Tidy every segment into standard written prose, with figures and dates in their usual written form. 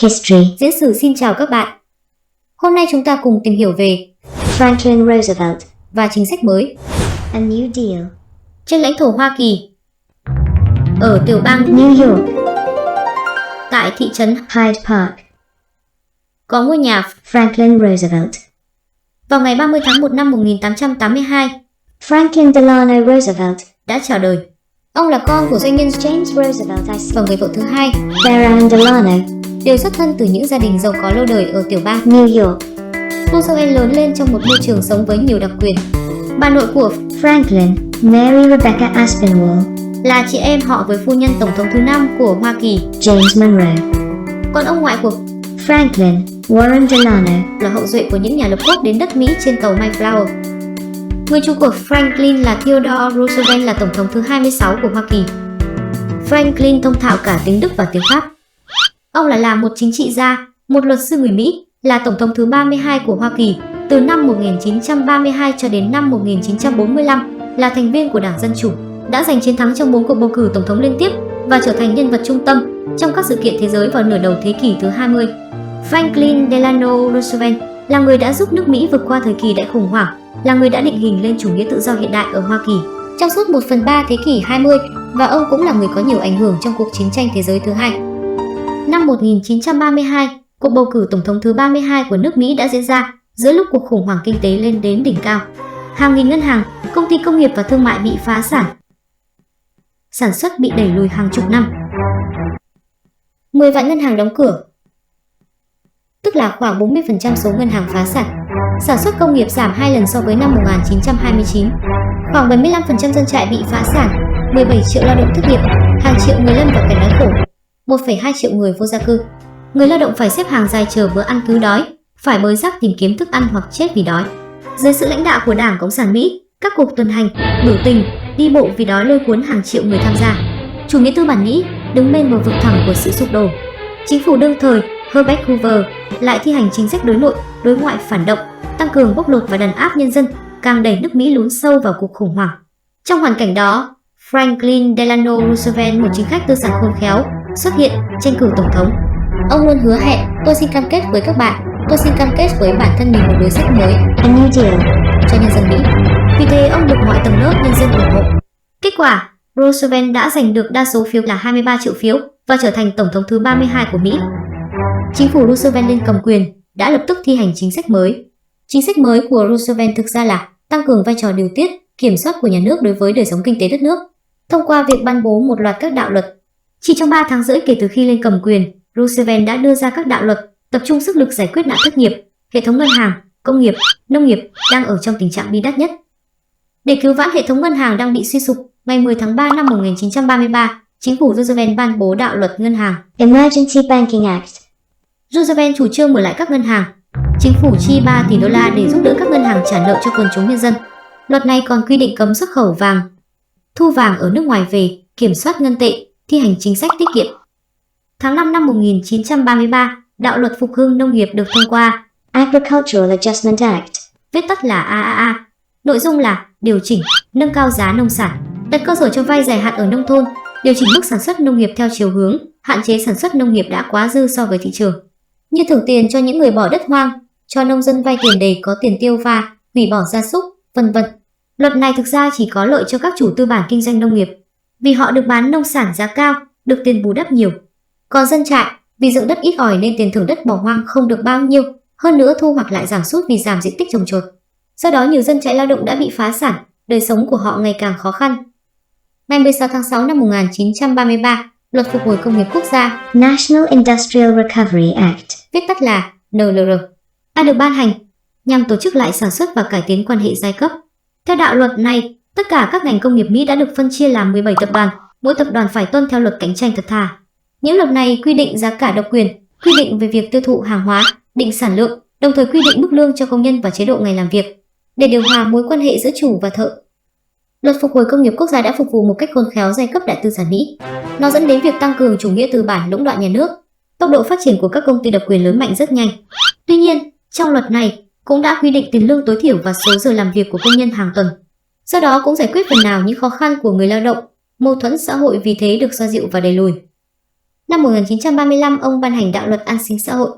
History. Diễn sử xin chào các bạn. Hôm nay chúng ta cùng tìm hiểu về Franklin Roosevelt. và chính sách mới A New Deal. trên lãnh thổ Hoa Kỳ. Ở tiểu bang New York. tại thị trấn Hyde Park. có ngôi nhà Franklin Roosevelt. vào ngày 30 tháng 1 năm 1882 Franklin Delano Roosevelt. đã chào đời. Ông là con của doanh nhân James Roosevelt và người vợ thứ hai, Vera Ann Delano. đều xuất thân từ những gia đình giàu có lâu đời ở tiểu bang. New York. Roosevelt lớn lên trong một môi trường sống với nhiều đặc quyền. Bà nội của Franklin, Mary Rebecca Aspinwall. là chị em họ với phu nhân tổng thống thứ 5 của Hoa Kỳ. James Monroe. Còn ông ngoại của Franklin, Warren Delano. là hậu duệ của những nhà lập quốc đến đất Mỹ trên tàu Mayflower. Người chú của Franklin là Theodore Roosevelt, là tổng thống thứ 26 của Hoa Kỳ. Franklin thông thạo cả tiếng Đức và tiếng Pháp. Ông là một chính trị gia, một luật sư người Mỹ, là tổng thống thứ 32 của Hoa Kỳ từ năm 1932 cho đến năm 1945, là thành viên của Đảng Dân Chủ, đã giành chiến thắng trong 4 cuộc bầu cử tổng thống liên tiếp và trở thành nhân vật trung tâm trong các sự kiện thế giới vào nửa đầu thế kỷ thứ 20. Franklin Delano Roosevelt là người đã giúp nước Mỹ vượt qua thời kỳ đại khủng hoảng, là người đã định hình lên chủ nghĩa tự do hiện đại ở Hoa Kỳ trong suốt 1/3 thế kỷ 20, và ông cũng là người có nhiều ảnh hưởng trong cuộc chiến tranh thế giới thứ hai. Năm 1932, cuộc bầu cử tổng thống thứ 32 của nước Mỹ đã diễn ra giữa lúc cuộc khủng hoảng kinh tế lên đến đỉnh cao. Hàng nghìn ngân hàng, công ty công nghiệp và thương mại bị phá sản. Sản xuất bị đẩy lùi hàng chục năm. 10 vạn ngân hàng đóng cửa, tức là khoảng 40% số ngân hàng phá sản. Sản xuất công nghiệp giảm 2 lần so với năm 1929. Khoảng 75% dân trại bị phá sản, 17 triệu lao động thất nghiệp, hàng triệu người lâm vào cảnh đói khổ, 1,2 triệu người vô gia cư. Người lao động phải xếp hàng dài chờ bữa ăn cứu đói, phải bới rác tìm kiếm thức ăn hoặc chết vì đói. Dưới sự lãnh đạo của Đảng Cộng sản Mỹ, các cuộc tuần hành, biểu tình, đi bộ vì đói lôi cuốn hàng triệu người tham gia. Chủ nghĩa tư bản Mỹ đứng bên bờ vực thẳm của sự sụp đổ. Chính phủ đương thời Herbert Hoover lại thi hành chính sách đối nội, đối ngoại phản động, tăng cường bóc lột và đàn áp nhân dân, càng đẩy nước Mỹ lún sâu vào cuộc khủng hoảng. Trong hoàn cảnh đó, Franklin Delano Roosevelt, một chính khách tư sản khôn khéo, xuất hiện tranh cử tổng thống. Ông luôn hứa hẹn: tôi xin cam kết với các bạn, tôi xin cam kết với bản thân mình một đối sách mới, A New Deal. cho nhân dân Mỹ. Vì thế ông được mọi tầng lớp nhân dân ủng hộ. Kết quả, Roosevelt đã giành được đa số phiếu là 23 triệu phiếu và trở thành tổng thống thứ 32 của Mỹ. Chính phủ Roosevelt lên cầm quyền đã lập tức thi hành chính sách mới. Chính sách mới của Roosevelt thực ra là tăng cường vai trò điều tiết, kiểm soát của nhà nước đối với đời sống kinh tế đất nước, thông qua việc ban bố một loạt các đạo luật. Chỉ trong 3 tháng rưỡi kể từ khi lên cầm quyền, Roosevelt đã đưa ra các đạo luật tập trung sức lực giải quyết nạn thất nghiệp, hệ thống ngân hàng, công nghiệp, nông nghiệp đang ở trong tình trạng bi đát nhất. Để cứu vãn hệ thống ngân hàng đang bị suy sụp, ngày 10 tháng 3 năm 1933, chính phủ Roosevelt ban bố đạo luật ngân hàng Emergency Banking Act. Roosevelt chủ trương mở lại các ngân hàng. Chính phủ chi 3 tỷ đô la để giúp đỡ các ngân hàng trả nợ cho quần chúng nhân dân. Luật này còn quy định cấm xuất khẩu vàng, thu vàng ở nước ngoài về, kiểm soát ngân tệ, thi hành chính sách tiết kiệm. Tháng 5 năm 1933, đạo luật phục hưng nông nghiệp được thông qua, Agricultural Adjustment Act. viết tắt là AAA. Nội dung là điều chỉnh, nâng cao giá nông sản, đặt cơ sở cho vay dài hạn ở nông thôn, điều chỉnh mức sản xuất nông nghiệp theo chiều hướng hạn chế sản xuất nông nghiệp đã quá dư so với thị trường, như thưởng tiền cho những người bỏ đất hoang, cho nông dân vay tiền để có tiền tiêu và hủy bỏ gia súc, vân vân. Luật này thực ra chỉ có lợi cho các chủ tư bản kinh doanh nông nghiệp, vì họ được bán nông sản giá cao, được tiền bù đắp nhiều. Còn dân trại, vì dựng đất ít ỏi nên tiền thưởng đất bỏ hoang không được bao nhiêu, hơn nữa thu hoạch lại giảm sút vì giảm diện tích trồng trọt. Do đó nhiều dân trại lao động đã bị phá sản, đời sống của họ ngày càng khó khăn. Ngày 16 tháng 6 năm 1933, Luật Phục hồi Công nghiệp Quốc gia National Industrial Recovery Act. viết tắt là NLR đã được ban hành nhằm tổ chức lại sản xuất và cải tiến quan hệ giai cấp. Theo đạo luật này, tất cả các ngành công nghiệp Mỹ đã được phân chia làm 17 tập đoàn, mỗi tập đoàn phải tuân theo luật cạnh tranh thật thà. Những luật này quy định giá cả độc quyền, quy định về việc tiêu thụ hàng hóa, định sản lượng, đồng thời quy định mức lương cho công nhân và chế độ ngày làm việc, để điều hòa mối quan hệ giữa chủ và thợ. Luật Phục hồi Công nghiệp Quốc gia đã phục vụ một cách khôn khéo giai cấp đại tư sản Mỹ. Nó dẫn đến việc tăng cường chủ nghĩa tư bản lũng đoạn nhà nước. Tốc độ phát triển của các công ty độc quyền lớn mạnh rất nhanh. Tuy nhiên, trong luật này cũng đã quy định tiền lương tối thiểu và số giờ làm việc của công nhân hàng tuần. Do đó cũng giải quyết phần nào những khó khăn của người lao động, mâu thuẫn xã hội vì thế được xoa dịu và đẩy lùi. Năm 1935, ông ban hành đạo luật an sinh xã hội.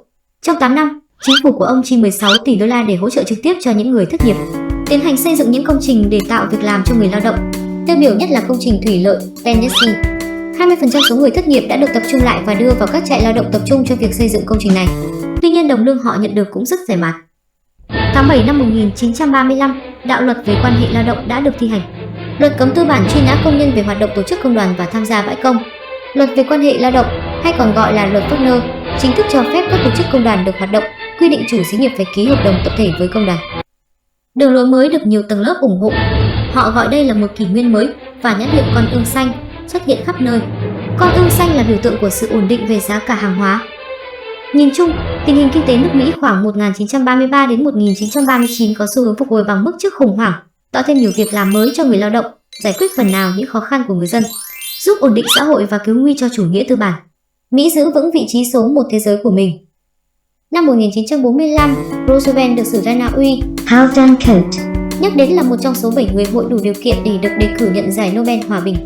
Trong 8 năm, chính phủ của ông chi 16 tỷ đô la để hỗ trợ trực tiếp cho những người thất nghiệp, tiến hành xây dựng những công trình để tạo việc làm cho người lao động. Tiêu biểu nhất là công trình thủy lợi Tennessee. 20% số người thất nghiệp đã được tập trung lại và đưa vào các trại lao động tập trung cho việc xây dựng công trình này. Tuy nhiên, đồng lương họ nhận được cũng rất rẻ mạt. Tháng 7 năm 1935, đạo luật về quan hệ lao động đã được thi hành. Luật cấm tư bản truy nã công nhân về hoạt động tổ chức công đoàn và tham gia bãi công. Luật về quan hệ lao động, hay còn gọi là luật Faulkner, chính thức cho phép các tổ chức công đoàn được hoạt động, quy định chủ xí nghiệp phải ký hợp đồng tập thể với công đoàn. Đường lối mới được nhiều tầng lớp ủng hộ. Họ gọi đây là một kỷ nguyên mới và nhãn hiệu con ương xanh xuất hiện khắp nơi. Con ương xanh là biểu tượng của sự ổn định về giá cả hàng hóa. Nhìn chung, tình hình kinh tế nước Mỹ khoảng 1933 đến 1939 có xu hướng phục hồi bằng mức trước khủng hoảng, tạo thêm nhiều việc làm mới cho người lao động, giải quyết phần nào những khó khăn của người dân, giúp ổn định xã hội và cứu nguy cho chủ nghĩa tư bản. Mỹ giữ vững vị trí số 1 thế giới của mình. Năm 1945, Roosevelt được xử ra Na Uy. Haldane Coat. Nhắc đến là một trong số 7 người hội đủ điều kiện để được đề cử nhận giải Nobel Hòa bình.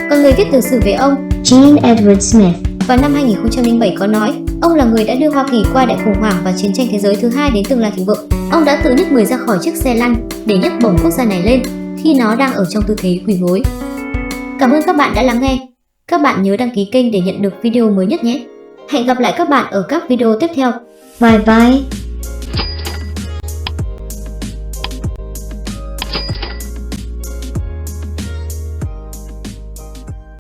Còn người viết tiểu sử về ông, Jean Edward Smith, vào năm 2007 có nói, ông là người đã đưa Hoa Kỳ qua đại khủng hoảng và chiến tranh thế giới thứ hai đến tương lai thịnh vượng. Ông đã tự nhấc người ra khỏi chiếc xe lăn để nhấc bổng quốc gia này lên khi nó đang ở trong tư thế quỳ gối. Cảm ơn các bạn đã lắng nghe. Các bạn nhớ đăng ký kênh để nhận được video mới nhất nhé. Hẹn gặp lại các bạn ở các video tiếp theo. Bye bye.